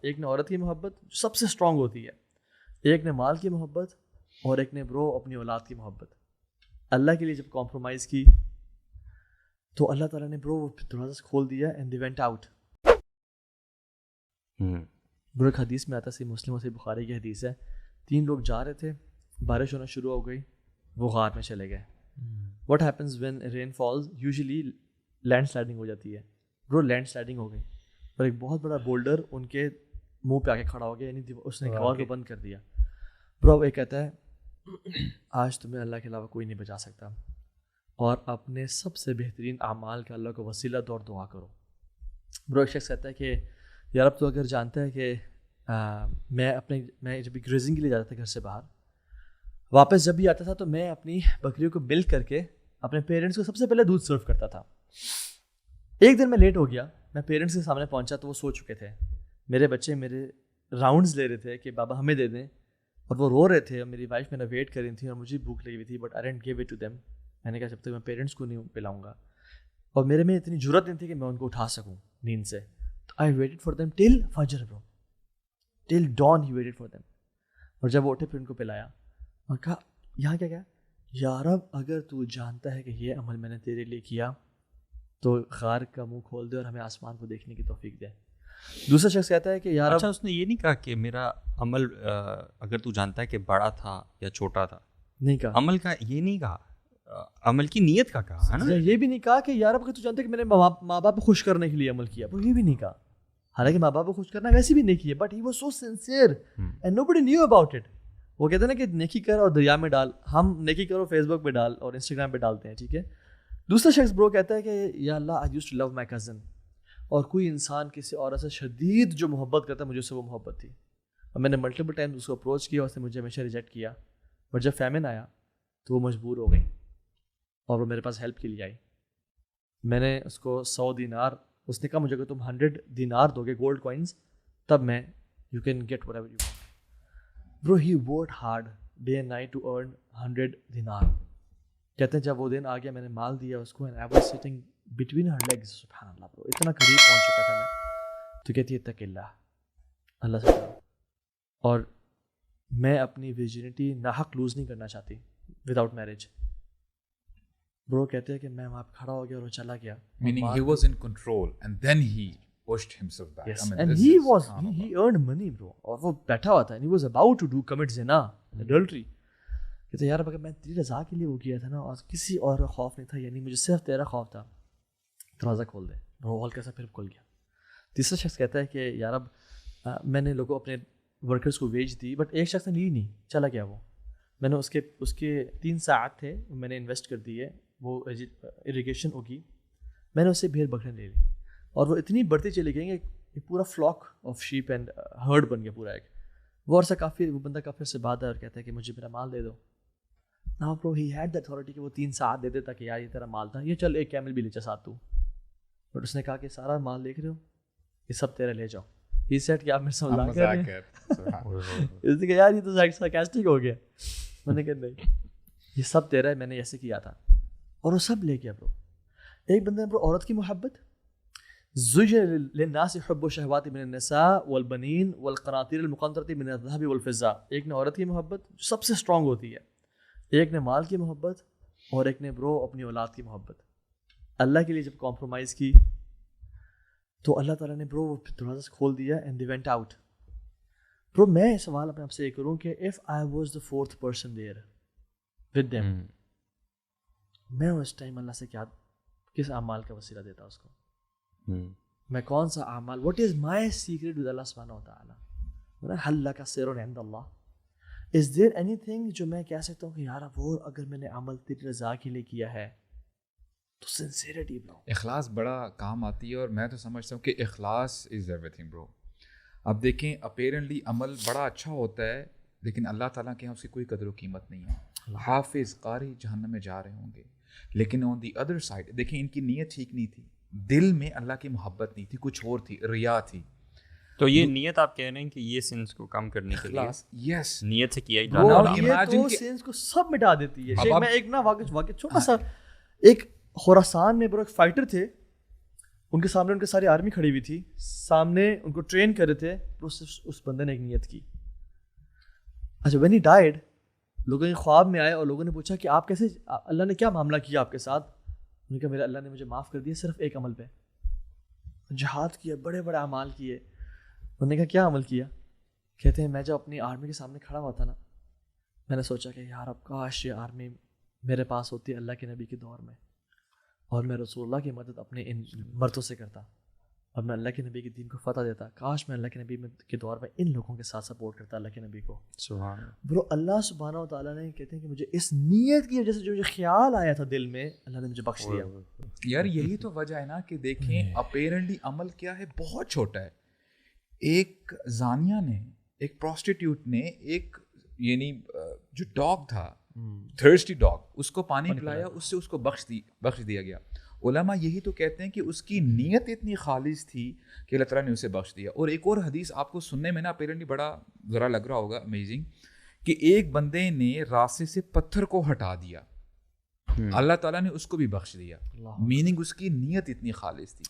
ایک نے عورت کی محبت جو سب سے اسٹرانگ ہوتی ہے, ایک نے مال کی محبت, اور ایک نے برو اپنی اولاد کی محبت. اللہ کے لیے جب کمپرومائز کی تو اللہ تعالیٰ نے برو وہ دروازہ کھول دیا اینڈ دی وینٹ آؤٹ. برو ایک حدیث میں آتا ہے, صحیح مسلم اور صحیح بخاری کی حدیث ہے, 3 لوگ جا رہے تھے, بارش ہونا شروع ہو گئی, وہ غار میں چلے گئے. What happens when rain falls, usually land sliding ہو جاتی ہے. برو لینڈ سلائڈنگ ہو گئی اور ایک بہت بڑا بولڈر ان کے منہ پہ آ کے کھڑا ہو گیا, یعنی اس نے غار کو بند کر دیا. برو یہ کہتا ہے آج تمہیں اللہ کے علاوہ کوئی نہیں بچا سکتا, اور اپنے سب سے بہترین اعمال کا اللہ کو وسیلہ دو اور دعا کرو. برو ایک شخص کہتا ہے کہ یار اب تو اگر جانتا ہے کہ میں جب گریزنگ کے لیے جاتا تھا گھر سے باہر, واپس جب بھی آتا تھا تو میں اپنی بکریوں کو ملک کر کے اپنے پیرنٹس کو سب سے پہلے دودھ سرو کرتا تھا. ایک دن میں لیٹ ہو گیا, میں پیرنٹس کے سامنے پہنچا تو وہ سو چکے تھے. میرے بچے میرے راؤنڈز لے رہے تھے کہ بابا ہمیں دے دیں, اور وہ رو رہے تھے, اور میری وائف میرا ویٹ کر رہی تھی, اور مجھے بھوک لگی ہوئی تھی, but I didn't give it to them. میں نے کہا جب تک میں پیرنٹس کو نہیں پلاؤں گا, اور میرے میں اتنی جرت نہیں تھی کہ میں ان کو اٹھا سکوں نیند سے. تو I waited for them till فجر bro, till dawn he waited for them. اور جب وہ اٹھے پھر ان کو پلایا اور کہا یہاں کیا کیا, یا رب اگر تو جانتا ہے کہ یہ عمل میں نے تیرے لیے کیا تو غار کا منہ کھول دے اور ہمیں آسمان کو دیکھنے کی توفیق دے. دوسرا شخص کہتا ہے کہ یار اچھا اس نے یہ نہیں کہا کہ میرا عمل اگر تو جانتا ہے کہ بڑا تھا یا چھوٹا تھا, نہیں کہا, عمل کا یہ نہیں کہا, عمل کی نیت کا کہا ہے نا. یہ بھی نہیں کہا کہ یار اگر تو جانتا ہے کہ میں نے ماں باپ کو خوش کرنے کے لیے عمل کیا, وہ یہ بھی نہیں کہا. حالانکہ ماں باپ کو خوش کرنا ویسے بھی نہیں کیا, but he was so sincere and nobody new about it. وہ کہتے ہیں نا کہ نیکی کر اور دریا میں ڈال, ہم نیکی کرو فیس بک پہ ڈال اور انسٹاگرام پہ ڈالتے ہیں, ٹھیک ہے. دوسرا شخص برو کہتا ہے کہ یا Allah I used to love my cousin, اور کوئی انسان کسی عورت سے شدید جو محبت کرتا ہے مجھے سے وہ محبت تھی, اور میں نے ملٹیپل ٹائم اس کو اپروچ کیا, اس نے مجھے ہمیشہ ریجیکٹ کیا, بٹ جب فیمن آیا تو وہ مجبور ہو گئی اور وہ میرے پاس ہیلپ کے لیے آئی. میں نے اس کو 100 دینار, اس نے کہا مجھے اگر تم 100 دینار دو گے گولڈ کوائنس تب میں you can get whatever you want. Bro he worked hard day and night to earn 100 دینار. کہتے ہیں جب وہ دن آ گیا میں نے مال دیا اس کو, and I was sitting between her legs. سبحان اللہ برو, اتنا قریب پہنچ چکا تھا میں. تو کہتی ہے اتق اللہ, اللہ سے ڈرو, اور میں اپنی ویرجنٹی ناحق لوز نہیں کرنا چاہتی وداؤٹ میرج. برو کہتے ہیں کہ میں وہاں پہ کھڑا ہو گیا اور وہ چلا گیا. Meaning he was in control and then he pushed himself back. Yes. I mean, and he earned money bro, اور وہ بیٹھا ہوا تھا and he was about to commit zina, adultery. کہتے یار اگر میں تیری رضا کے لیے وہ کیا تھا نا, اور کسی اور خوف نہیں تھا, یعنی مجھے صرف تیرا خوف تھا, دروازہ کھول دے. برو ہال کیسا پھر کھل گیا. تیسرا شخص کہتا ہے کہ یار اب میں نے لوگوں اپنے ورکرز کو ویج دی, بٹ ایک شخص نے لی نہیں, چلا گیا وہ. میں نے اس کے 3 ساعت تھے میں نے انویسٹ کر دیے, وہ اریگیشن ہوگی, میں نے اس سے بھیڑ بکرے لے لی, اور وہ اتنی بڑھتی چلی گئی کہ پورا flock of sheep and herd بن گیا پورا ایک. وہ عرصہ وہ بندہ کافی عرصے بعد آیا اور کہتا ہے کہ مجھے میرا مال دے دو. نا برو ہی ہیڈ دا اتھارٹی کہ وہ 3 ساعت دے دیتا کہ یار یہ تیرا مال تھا, یہ چل ایک کیمل بھی لے جا ساتھ تو, بٹ اس نے کہا کہ سارا مال دیکھ رہے ہو یہ سب تیرا لے جاؤ. یہ سیٹ کہ آپ میرے سے مذاق کر رہے ہیں, اس نے کہا یار یہ تو سارکاسٹک ہو گیا. میں نے کہا نہیں یہ سب تیرا ہے, میں نے ایسے کیا تھا, اور وہ سب لے گیا. برو ایک بندے نے برو عورت کی محبت, زُجِّنَ لِلنَّاسِ حُبُّ الشَّهَوَاتِ مِنَ النِّسَاءِ وَالْبَنِينَ وَالْقَنَاطِيرِ الْمُقَنطَرَةِ مِنَ الذَّهَبِ وَالْفِضَّةِ. ایک نے عورت کی محبت جو سب سے اسٹرانگ ہوتی ہے, ایک نے مال کی محبت, اور ایک نے برو اپنی اولاد کی محبت. اللہ کے لیے جب کمپرومائز کی تو اللہ تعالیٰ نے برو وہ دروازہ کھول دیا اینڈ دی وینٹ آؤٹ. برو میں سوال اپنے آپ سے یہ کروں کہ if I was the 4th person there with them, میں اس ٹائم اللہ سے کیا کس اعمال کا وسیلہ دیتا اس کو, میں کون سا اعمال, what is my secret with Allah سبحانہ و تعالیٰ, حل لک سر عند اللہ. از دیر اینی تھنگ جو میں کہہ سکتا ہوں کہ یار وہ اگر میں نے عمل تیری رضا کے لیے کیا ہے تو سنسیریٹی برو. اخلاص بڑا کام آتی ہے, اور میں تو سمجھتا ہوں کہ اخلاص از ایوری تھنگ برو. اب دیکھیں اپیرنٹلی عمل بڑا اچھا ہوتا ہے, لیکن اللہ تعالیٰ کے یہاں اس کی کوئی قدر و قیمت نہیں ہے. حافظ قاری جہنم میں جا رہے ہوں گے, لیکن آن دی ادر سائڈ دیکھیں ان کی نیت ٹھیک نہیں تھی, دل میں اللہ کی محبت نہیں تھی, کچھ اور تھی, ریا تھی. تو یہ نیت آپ کہہ رہے ہیں کہ یہ سینس کو کم کرنے کے لیے یس نیت سے کیا یہ سینس کو سب مٹا دیتی ہے. میں ایک نا واقع چھوٹا سا, ایک خراسان میں برو ایک فائٹر تھے, ان کے سامنے ان کی ساری آرمی کھڑی ہوئی تھی, سامنے ان کو ٹرین کر رہے تھے, اس بندے نے ایک نیت کی. اچھا when he died, لوگوں کے خواب میں آئے اور لوگوں نے پوچھا کہ آپ کیسے, اللہ نے کیا معاملہ کیا آپ کے ساتھ؟ انہوں نے کہا میرا اللہ نے مجھے معاف کر دیا صرف ایک عمل پہ. جہاد کیا, بڑے بڑے اعمال کیے. انہوں نے کہا کیا عمل کیا؟ کہتے ہیں میں جب اپنی آرمی کے سامنے کھڑا ہوا تھا نا, میں نے سوچا کہ یار اب کاش یہ آرمی میرے پاس ہوتی اللہ کے نبی کے دور میں, اور میں رسول اللہ کی مدد اپنے ان مردوں سے کرتا, اور میں اللہ کے نبی کے دین کو فتح دیتا. کاش میں اللہ کے نبی کے دور میں ان لوگوں کے ساتھ سپورٹ کرتا اللہ کے نبی کو. سبحان برو اللہ سبحانہ و تعالیٰ نے کہتے ہیں کہ مجھے اس نیت کی وجہ سے جو مجھے خیال آیا تھا دل میں, اللہ نے مجھے بخش دیا. یار یہی تو وجہ ہے نا کہ دیکھیں اپیرنٹلی عمل کیا ہے, بہت چھوٹا ہے. ایک زانیہ نے, ایک پروسٹیٹیوٹ نے, ایک یعنی جو ڈاگ تھا تھرسٹی ڈاگ, اس کو پانی پلایا, اس سے اس کو بخش دیا گیا. علماء یہی تو کہتے ہیں کہ اس کی نیت اتنی خالص تھی کہ اللہ تعالیٰ نے اسے بخش دیا. اور ایک اور حدیث آپ کو سننے میں نا اپیرنٹلی بڑا ذرا لگ رہا ہوگا امیزنگ, کہ ایک بندے نے راستے سے پتھر کو ہٹا دیا, اللہ تعالیٰ نے اس کو بھی بخش دیا. میننگ اس کی نیت اتنی خالص تھی.